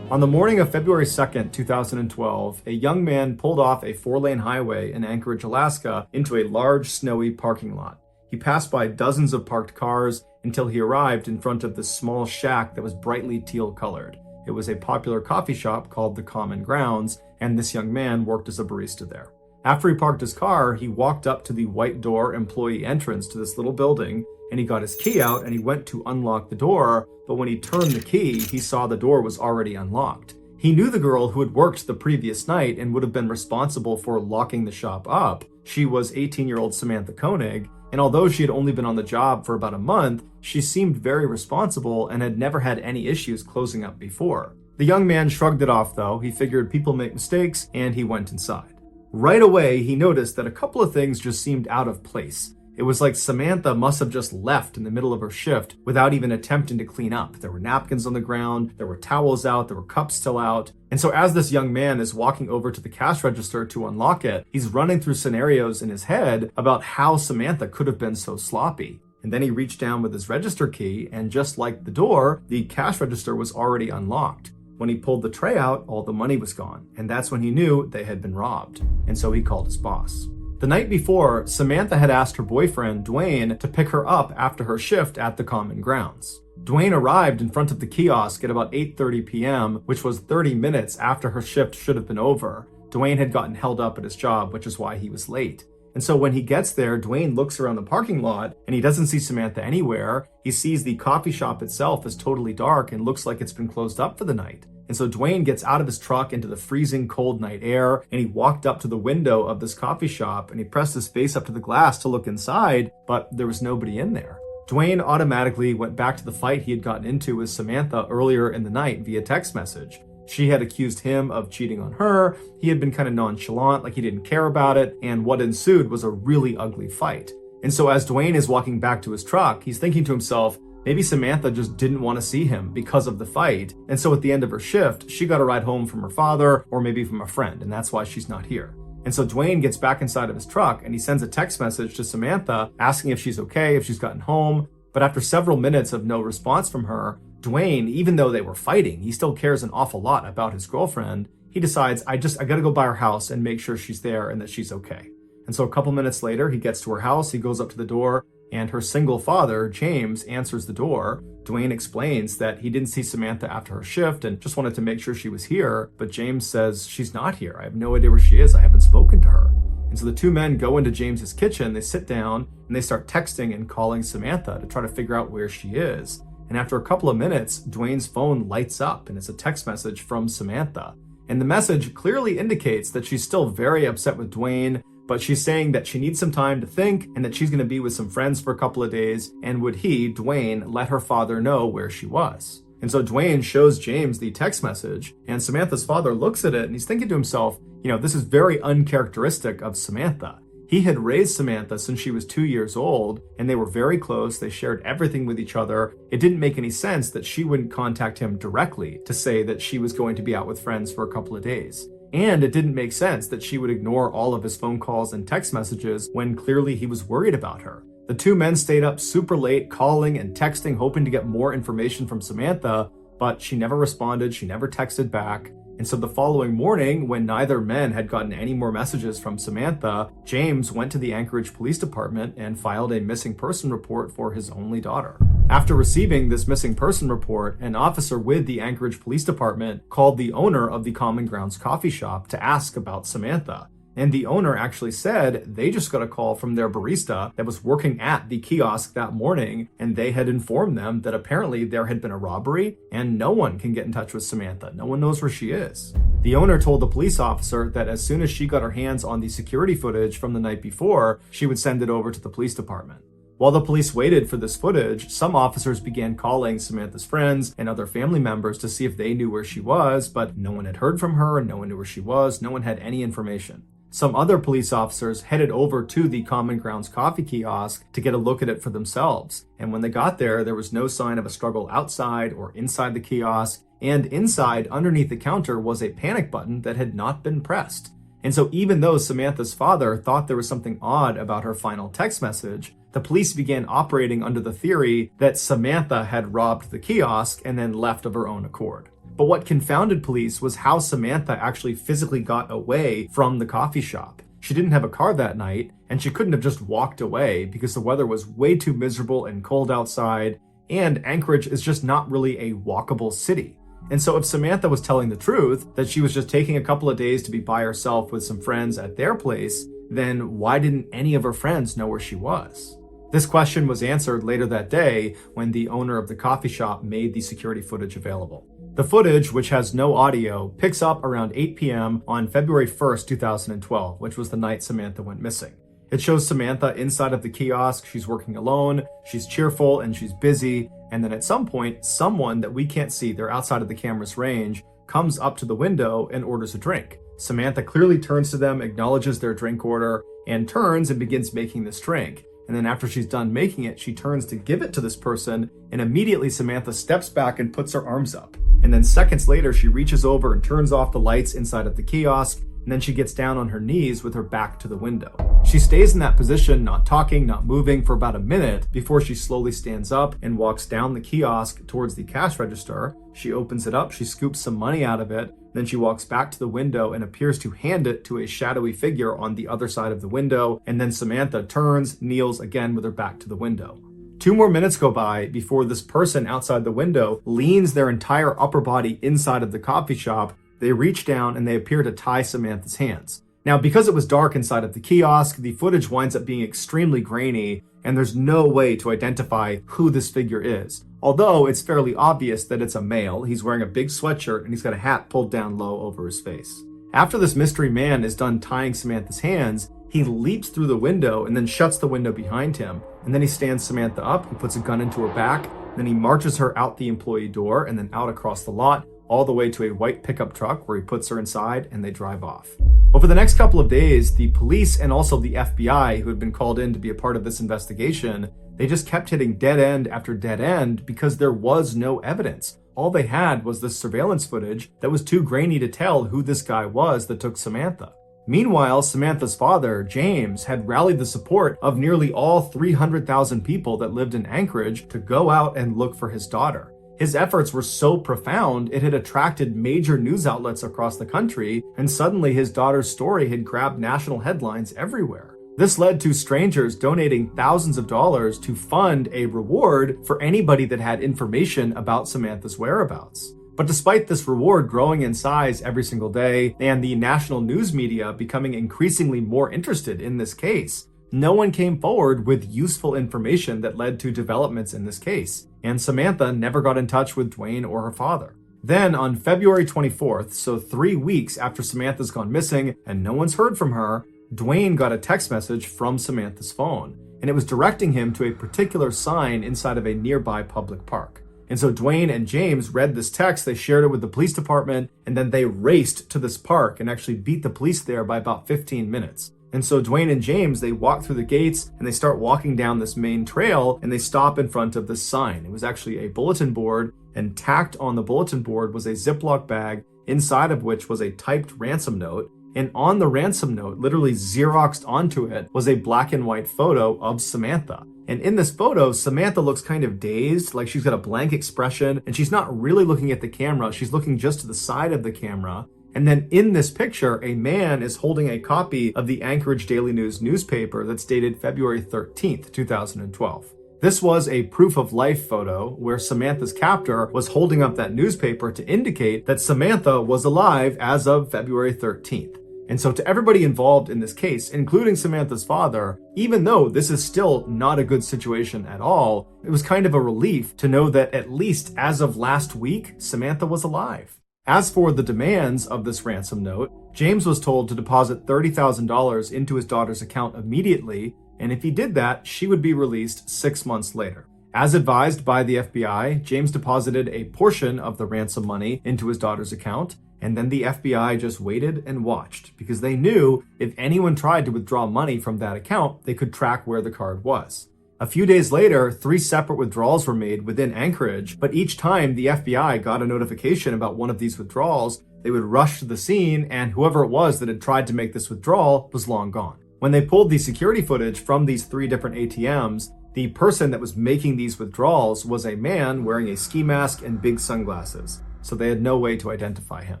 On the morning of February 2nd, 2012, a young man pulled off a 4-lane highway in Anchorage, Alaska, into a large, snowy parking lot. He passed by dozens of parked cars until he arrived in front of this small shack that was brightly teal-colored. It was a popular coffee shop called the Common Grounds, and this young man worked as a barista there. After he parked his car, he walked up to the white door employee entrance to this little building, and he got his key out and he went to unlock the door, but when he turned the key, he saw the door was already unlocked. He knew the girl who had worked the previous night and would have been responsible for locking the shop up. She was 18-year-old Samantha Koenig, and although she had only been on the job for about a month, she seemed very responsible and had never had any issues closing up before. The young man shrugged it off though. He figured people make mistakes, and he went inside. Right away, he noticed that a couple of things just seemed out of place. It was like Samantha must have just left in the middle of her shift without even attempting to clean up. There were napkins on the ground, there were towels out, there were cups still out. And so as this young man is walking over to the cash register to unlock it, he's running through scenarios in his head about how Samantha could have been so sloppy. And then he reached down with his register key, and just like the door, the cash register was already unlocked. When he pulled the tray out, all the money was gone, and that's when he knew they had been robbed. And so he called his boss. The night before, Samantha had asked her boyfriend, Dwayne, to pick her up after her shift at the Common Grounds. Dwayne arrived in front of the kiosk at about 8:30 p.m., which was 30 minutes after her shift should have been over. Dwayne had gotten held up at his job, which is why he was late. And so when he gets there, Dwayne looks around the parking lot and he doesn't see Samantha anywhere. He sees the coffee shop itself is totally dark and looks like it's been closed up for the night. And so Dwayne gets out of his truck into the freezing cold night air, and he walked up to the window of this coffee shop and he pressed his face up to the glass to look inside, but there was nobody in there. Dwayne automatically went back to the fight he had gotten into with Samantha earlier in the night via text message. She had accused him of cheating on her. He had been kind of nonchalant, like he didn't care about it, and what ensued was a really ugly fight. And so as Dwayne is walking back to his truck, he's thinking to himself, maybe Samantha just didn't want to see him because of the fight, and so at the end of her shift, she got a ride home from her father or maybe from a friend, and that's why she's not here. And so Dwayne gets back inside of his truck and he sends a text message to Samantha asking if she's okay, if she's gotten home. But after several minutes of no response from her, Dwayne, even though they were fighting, he still cares an awful lot about his girlfriend. He decides, I gotta go by her house and make sure she's there and that she's okay. And so a couple minutes later, he gets to her house, he goes up to the door, and her single father, James, answers the door. Dwayne explains that he didn't see Samantha after her shift and just wanted to make sure she was here, but James says, she's not here. I have no idea where she is. I haven't spoken to her. And so the two men go into James's kitchen, they sit down, and they start texting and calling Samantha to try to figure out where she is. And after a couple of minutes, Dwayne's phone lights up, and it's a text message from Samantha. And the message clearly indicates that she's still very upset with Dwayne, but she's saying that she needs some time to think and that she's going to be with some friends for a couple of days, and would he, Dwayne, let her father know where she was. And so Dwayne shows James the text message, and Samantha's father looks at it and he's thinking to himself, this is very uncharacteristic of Samantha. He had raised Samantha since she was 2 years old, and they were very close. They shared everything with each other. It didn't make any sense that she wouldn't contact him directly to say that she was going to be out with friends for a couple of days. And it didn't make sense that she would ignore all of his phone calls and text messages when clearly he was worried about her. The two men stayed up super late, calling and texting, hoping to get more information from Samantha, but she never responded, she never texted back. And so the following morning, when neither men had gotten any more messages from Samantha, James went to the Anchorage Police Department and filed a missing person report for his only daughter. After receiving this missing person report, an officer with the Anchorage Police Department called the owner of the Common Grounds coffee shop to ask about Samantha. And the owner actually said they just got a call from their barista that was working at the kiosk that morning, and they had informed them that apparently there had been a robbery and no one can get in touch with Samantha. No one knows where she is. The owner told the police officer that as soon as she got her hands on the security footage from the night before, she would send it over to the police department. While the police waited for this footage, some officers began calling Samantha's friends and other family members to see if they knew where she was, but no one had heard from her, no one knew where she was, no one had any information. Some other police officers headed over to the Common Grounds coffee kiosk to get a look at it for themselves. And when they got there was no sign of a struggle outside or inside the kiosk. And inside, underneath the counter, was a panic button that had not been pressed. And so even though Samantha's father thought there was something odd about her final text message, the police began operating under the theory that Samantha had robbed the kiosk and then left of her own accord. But what confounded police was how Samantha actually physically got away from the coffee shop. She didn't have a car that night, and she couldn't have just walked away because the weather was way too miserable and cold outside, and Anchorage is just not really a walkable city. And so if Samantha was telling the truth, that she was just taking a couple of days to be by herself with some friends at their place, then why didn't any of her friends know where she was? This question was answered later that day when the owner of the coffee shop made the security footage available. The footage, which has no audio, picks up around 8 p.m. on February 1st, 2012, which was the night Samantha went missing. It shows Samantha inside of the kiosk. She's working alone, she's cheerful, and she's busy. And then at some point, someone that we can't see, they're outside of the camera's range, comes up to the window and orders a drink. Samantha clearly turns to them, acknowledges their drink order, and turns and begins making this drink. And then after she's done making it, she turns to give it to this person, and immediately Samantha steps back and puts her arms up. And then seconds later, she reaches over and turns off the lights inside of the kiosk, and then she gets down on her knees with her back to the window. She stays in that position, not talking, not moving, for about a minute before she slowly stands up and walks down the kiosk towards the cash register. She opens it up, she scoops some money out of it, then she walks back to the window and appears to hand it to a shadowy figure on the other side of the window, and then Samantha turns, kneels again with her back to the window. 2 more minutes go by before this person outside the window leans their entire upper body inside of the coffee shop. They reach down and they appear to tie Samantha's hands. Now, because it was dark inside of the kiosk, the footage winds up being extremely grainy, and there's no way to identify who this figure is. Although it's fairly obvious that it's a male. He's wearing a big sweatshirt and he's got a hat pulled down low over his face. After this mystery man is done tying Samantha's hands, he leaps through the window and then shuts the window behind him. And then he stands Samantha up, he puts a gun into her back, then he marches her out the employee door and then out across the lot, all the way to a white pickup truck where he puts her inside and they drive off. Over the next couple of days, the police and also the FBI, who had been called in to be a part of this investigation, they just kept hitting dead end after dead end because there was no evidence. All they had was this surveillance footage that was too grainy to tell who this guy was that took Samantha. Meanwhile, Samantha's father, James, had rallied the support of nearly all 300,000 people that lived in Anchorage to go out and look for his daughter. His efforts were so profound, it had attracted major news outlets across the country, and suddenly his daughter's story had grabbed national headlines everywhere. This led to strangers donating thousands of dollars to fund a reward for anybody that had information about Samantha's whereabouts. But despite this reward growing in size every single day, and the national news media becoming increasingly more interested in this case, no one came forward with useful information that led to developments in this case, and Samantha never got in touch with Dwayne or her father. Then on February 24th, so 3 weeks after Samantha's gone missing and no one's heard from her, Dwayne got a text message from Samantha's phone, and it was directing him to a particular sign inside of a nearby public park. And so Dwayne and James read this text, they shared it with the police department, and then they raced to this park and actually beat the police there by about 15 minutes. And so Dwayne and James, they walk through the gates and they start walking down this main trail and they stop in front of this sign. It was actually a bulletin board, and tacked on the bulletin board was a Ziploc bag inside of which was a typed ransom note. And on the ransom note, literally Xeroxed onto it, was a black and white photo of Samantha. And in this photo, Samantha looks kind of dazed, like she's got a blank expression, and she's not really looking at the camera. She's looking just to the side of the camera. And then in this picture, a man is holding a copy of the Anchorage Daily News newspaper that's dated February 13th, 2012. This was a proof of life photo where Samantha's captor was holding up that newspaper to indicate that Samantha was alive as of February 13th. And so to everybody involved in this case, including Samantha's father, even though this is still not a good situation at all, it was kind of a relief to know that at least as of last week, Samantha was alive. As for the demands of this ransom note, James was told to deposit $30,000 into his daughter's account immediately, and if he did that, she would be released 6 months later. As advised by the FBI, James deposited a portion of the ransom money into his daughter's account, and then the FBI just waited and watched because they knew if anyone tried to withdraw money from that account, they could track where the card was. A few days later, 3 separate withdrawals were made within Anchorage, but each time the FBI got a notification about one of these withdrawals, they would rush to the scene, and whoever it was that had tried to make this withdrawal was long gone. When they pulled the security footage from these 3 different ATMs, the person that was making these withdrawals was a man wearing a ski mask and big sunglasses, so they had no way to identify him.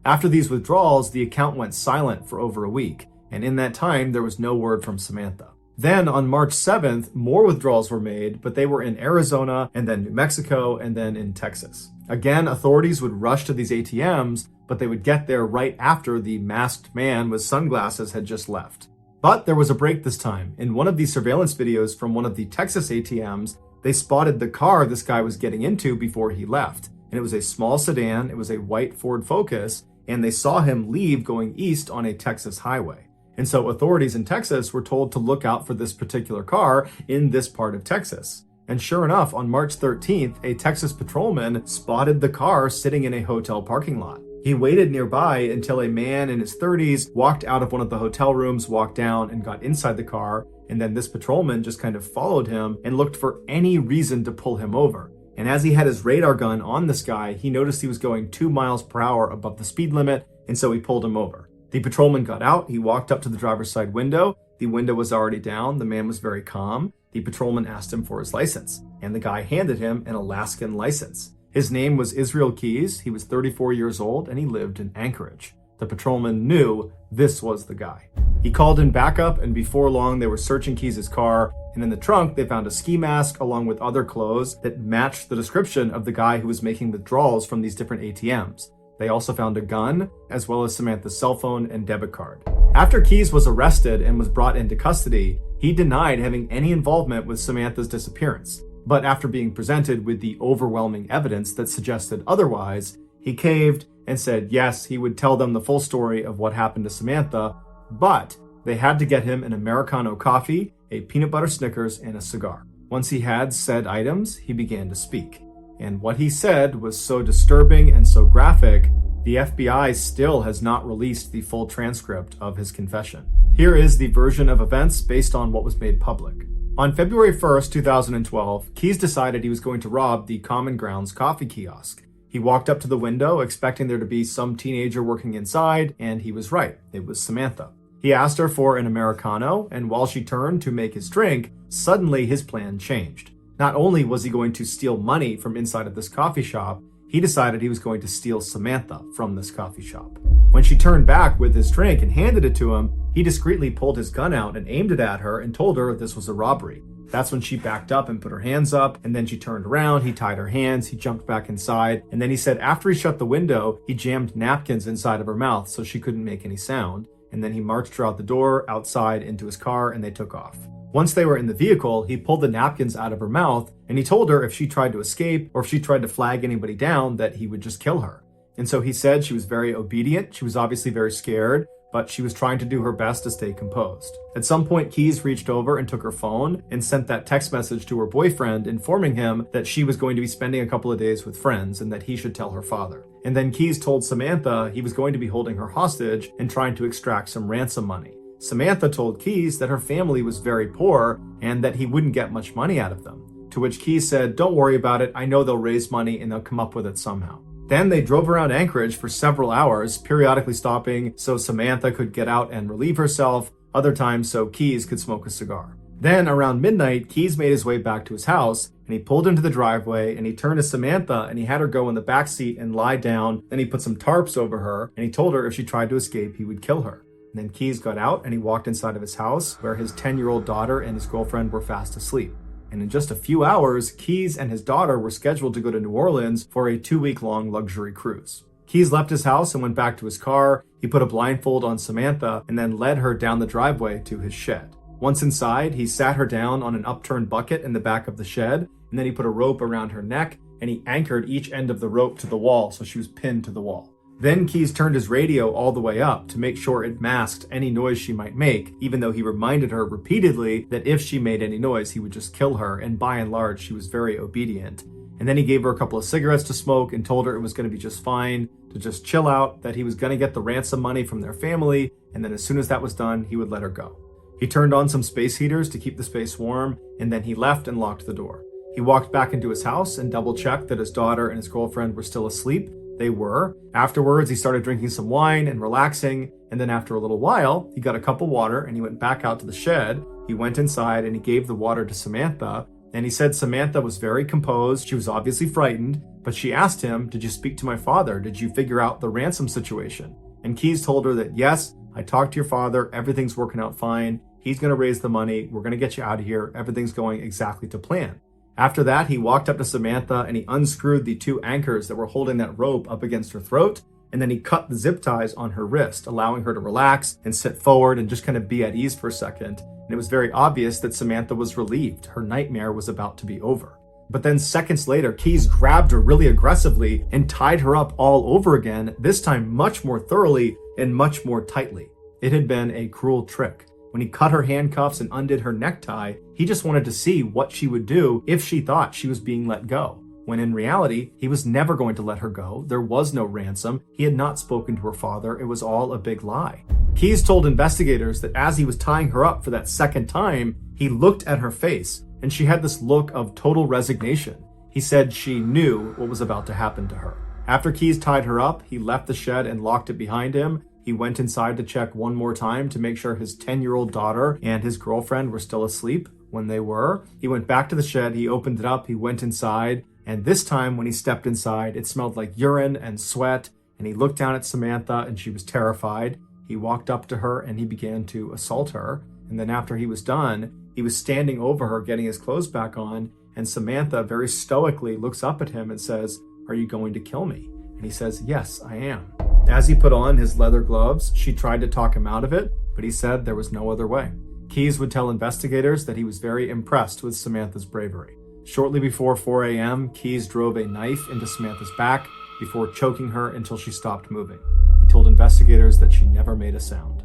After these withdrawals, the account went silent for over a week, and in that time, there was no word from Samantha. Then on March 7th, more withdrawals were made, but they were in Arizona, and then New Mexico, and then in Texas. Again, authorities would rush to these ATMs, but they would get there right after the masked man with sunglasses had just left. But there was a break this time. In one of these surveillance videos from one of the Texas ATMs, they spotted the car this guy was getting into before he left. And it was a small sedan, it was a white Ford Focus, and they saw him leave going east on a Texas highway. And so authorities in Texas were told to look out for this particular car in this part of Texas. And sure enough, on March 13th, a Texas patrolman spotted the car sitting in a hotel parking lot. He waited nearby until a man in his 30s walked out of one of the hotel rooms, walked down, and got inside the car. And then this patrolman just kind of followed him and looked for any reason to pull him over. And as he had his radar gun on this guy, he noticed he was going 2 miles per hour above the speed limit, and so he pulled him over. The patrolman got out, he walked up to the driver's side window. The window was already down, the man was very calm. The patrolman asked him for his license, and the guy handed him an Alaskan license. His name was Israel Keys, he was 34 years old, and he lived in Anchorage. The patrolman knew this was the guy. He called in backup, and before long they were searching Keys' car, and in the trunk they found a ski mask along with other clothes that matched the description of the guy who was making withdrawals from these different ATMs. They also found a gun, as well as Samantha's cell phone and debit card. After Keys was arrested and was brought into custody, he denied having any involvement with Samantha's disappearance. But after being presented with the overwhelming evidence that suggested otherwise, he caved and said yes, he would tell them the full story of what happened to Samantha, but they had to get him an Americano coffee, a peanut butter Snickers, and a cigar. Once he had said items, he began to speak. And what he said was so disturbing and so graphic, the FBI still has not released the full transcript of his confession. Here is the version of events based on what was made public. On February 1st, 2012, Keys decided he was going to rob the Common Grounds coffee kiosk. He walked up to the window expecting there to be some teenager working inside, and he was right. It was Samantha. He asked her for an Americano, and while she turned to make his drink, suddenly his plan changed. Not only was he going to steal money from inside of this coffee shop, he decided he was going to steal Samantha from this coffee shop. When she turned back with his drink and handed it to him, he discreetly pulled his gun out and aimed it at her and told her this was a robbery. That's when she backed up and put her hands up, and then she turned around, he tied her hands, he jumped back inside, and then he said after he shut the window, he jammed napkins inside of her mouth so she couldn't make any sound, and then he marched her out the door, outside, into his car, and they took off. Once they were in the vehicle, he pulled the napkins out of her mouth, and he told her if she tried to escape or if she tried to flag anybody down, that he would just kill her. And so he said she was very obedient, she was obviously very scared, but she was trying to do her best to stay composed. At some point, Keys reached over and took her phone and sent that text message to her boyfriend informing him that she was going to be spending a couple of days with friends and that he should tell her father. And then Keys told Samantha he was going to be holding her hostage and trying to extract some ransom money. Samantha told Keys that her family was very poor and that he wouldn't get much money out of them. To which Keys said, "Don't worry about it, I know they'll raise money and they'll come up with it somehow." Then they drove around Anchorage for several hours, periodically stopping so Samantha could get out and relieve herself, other times so Keys could smoke a cigar. Then, around midnight, Keys made his way back to his house, and he pulled into the driveway, and he turned to Samantha, and he had her go in the back seat and lie down. Then he put some tarps over her, and he told her if she tried to escape, he would kill her. And then Keys got out, and he walked inside of his house, where his 10-year-old daughter and his girlfriend were fast asleep. And in just a few hours, Keys and his daughter were scheduled to go to New Orleans for a 2-week-long luxury cruise. Keys left his house and went back to his car. He put a blindfold on Samantha, and then led her down the driveway to his shed. Once inside, he sat her down on an upturned bucket in the back of the shed, and then he put a rope around her neck, and he anchored each end of the rope to the wall so she was pinned to the wall. Then Keys turned his radio all the way up to make sure it masked any noise she might make, even though he reminded her repeatedly that if she made any noise, he would just kill her, and by and large, she was very obedient. And then he gave her a couple of cigarettes to smoke and told her it was going to be just fine, to just chill out, that he was going to get the ransom money from their family, and then as soon as that was done, he would let her go. He turned on some space heaters to keep the space warm, and then he left and locked the door. He walked back into his house and double-checked that his daughter and his girlfriend were still asleep. They were. Afterwards, he started drinking some wine and relaxing, and then after a little while, he got a cup of water and he went back out to the shed. He went inside and he gave the water to Samantha, and he said Samantha was very composed. She was obviously frightened, but she asked him, "Did you speak to my father? Did you figure out the ransom situation?" And Keys told her that, "Yes, I talked to your father. Everything's working out fine. He's going to raise the money. We're going to get you out of here. Everything's going exactly to plan." After that, he walked up to Samantha and he unscrewed the 2 anchors that were holding that rope up against her throat. And then he cut the zip ties on her wrist, allowing her to relax and sit forward and just kind of be at ease for a second. And it was very obvious that Samantha was relieved. Her nightmare was about to be over. But then seconds later, Keys grabbed her really aggressively and tied her up all over again, this time much more thoroughly and much more tightly. It had been a cruel trick. When he cut her handcuffs and undid her necktie, he just wanted to see what she would do if she thought she was being let go. When in reality, he was never going to let her go. There was no ransom. He had not spoken to her father. It was all a big lie. Keys told investigators that as he was tying her up for that second time, he looked at her face, and she had this look of total resignation. He said she knew what was about to happen to her. After Keys tied her up, he left the shed and locked it behind him. He went inside to check one more time to make sure his 10-year-old daughter and his girlfriend were still asleep. When they were, he went back to the shed, he opened it up, he went inside, and this time when he stepped inside, it smelled like urine and sweat, and he looked down at Samantha and she was terrified. He walked up to her and he began to assault her, and then after he was done, he was standing over her getting his clothes back on, and Samantha very stoically looks up at him and says, "Are you going to kill me?" And he says, "Yes, I am." As he put on his leather gloves, she tried to talk him out of it, but he said there was no other way. Keys would tell investigators that he was very impressed with Samantha's bravery. Shortly before 4 a.m., Keys drove a knife into Samantha's back before choking her until she stopped moving. He told investigators that she never made a sound.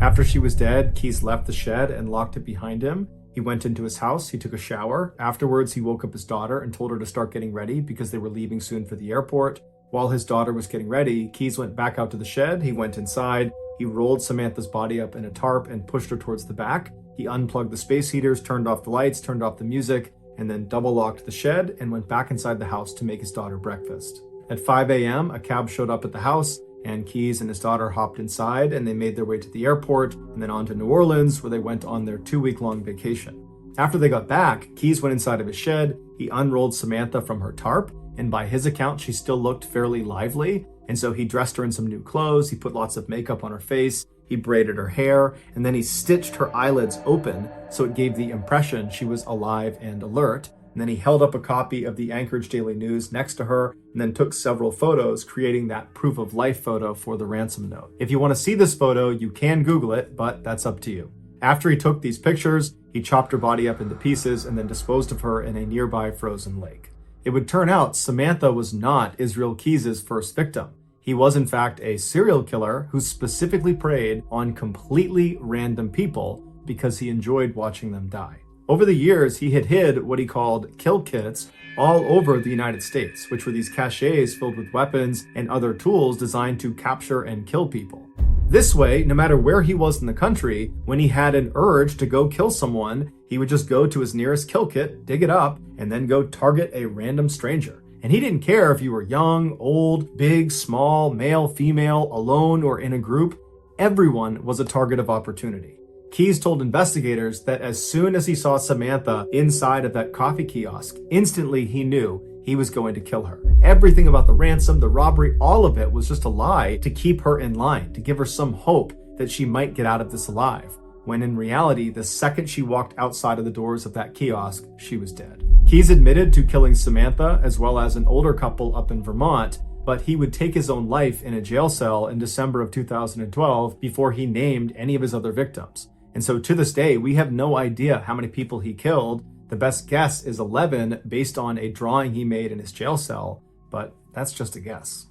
After she was dead, Keys left the shed and locked it behind him. He went into his house, he took a shower. Afterwards, he woke up his daughter and told her to start getting ready because they were leaving soon for the airport. While his daughter was getting ready, Keys went back out to the shed. He went inside. He rolled Samantha's body up in a tarp and pushed her towards the back. He unplugged the space heaters, turned off the lights, turned off the music, and then double locked the shed and went back inside the house to make his daughter breakfast. At 5 a.m., a cab showed up at the house, and Keys and his daughter hopped inside and they made their way to the airport and then on to New Orleans, where they went on their 2-week-long vacation. After they got back, Keys went inside of his shed. He unrolled Samantha from her tarp, and by his account, she still looked fairly lively. And so he dressed her in some new clothes. He put lots of makeup on her face. He braided her hair, and then he stitched her eyelids open so it gave the impression she was alive and alert. And then he held up a copy of the Anchorage Daily News next to her and then took several photos, creating that proof of life photo for the ransom note. If you want to see this photo, you can Google it, but that's up to you. After he took these pictures, he chopped her body up into pieces and then disposed of her in a nearby frozen lake. It would turn out Samantha was not Israel Keys' first victim. He was in fact a serial killer who specifically preyed on completely random people because he enjoyed watching them die. Over the years, he had hid what he called kill kits all over the United States, which were these caches filled with weapons and other tools designed to capture and kill people. This way, no matter where he was in the country, when he had an urge to go kill someone, he would just go to his nearest kill kit, dig it up, and then go target a random stranger. And he didn't care if you were young, old, big, small, male, female, alone, or in a group. Everyone was a target of opportunity. Keyes told investigators that as soon as he saw Samantha inside of that coffee kiosk, instantly he knew he was going to kill her. Everything about the ransom, the robbery, all of it was just a lie to keep her in line, to give her some hope that she might get out of this alive. When in reality, the second she walked outside of the doors of that kiosk, she was dead. Keyes admitted to killing Samantha as well as an older couple up in Vermont, but he would take his own life in a jail cell in December of 2012 before he named any of his other victims. And so to this day, we have no idea how many people he killed. The best guess is 11 based on a drawing he made in his jail cell, but that's just a guess.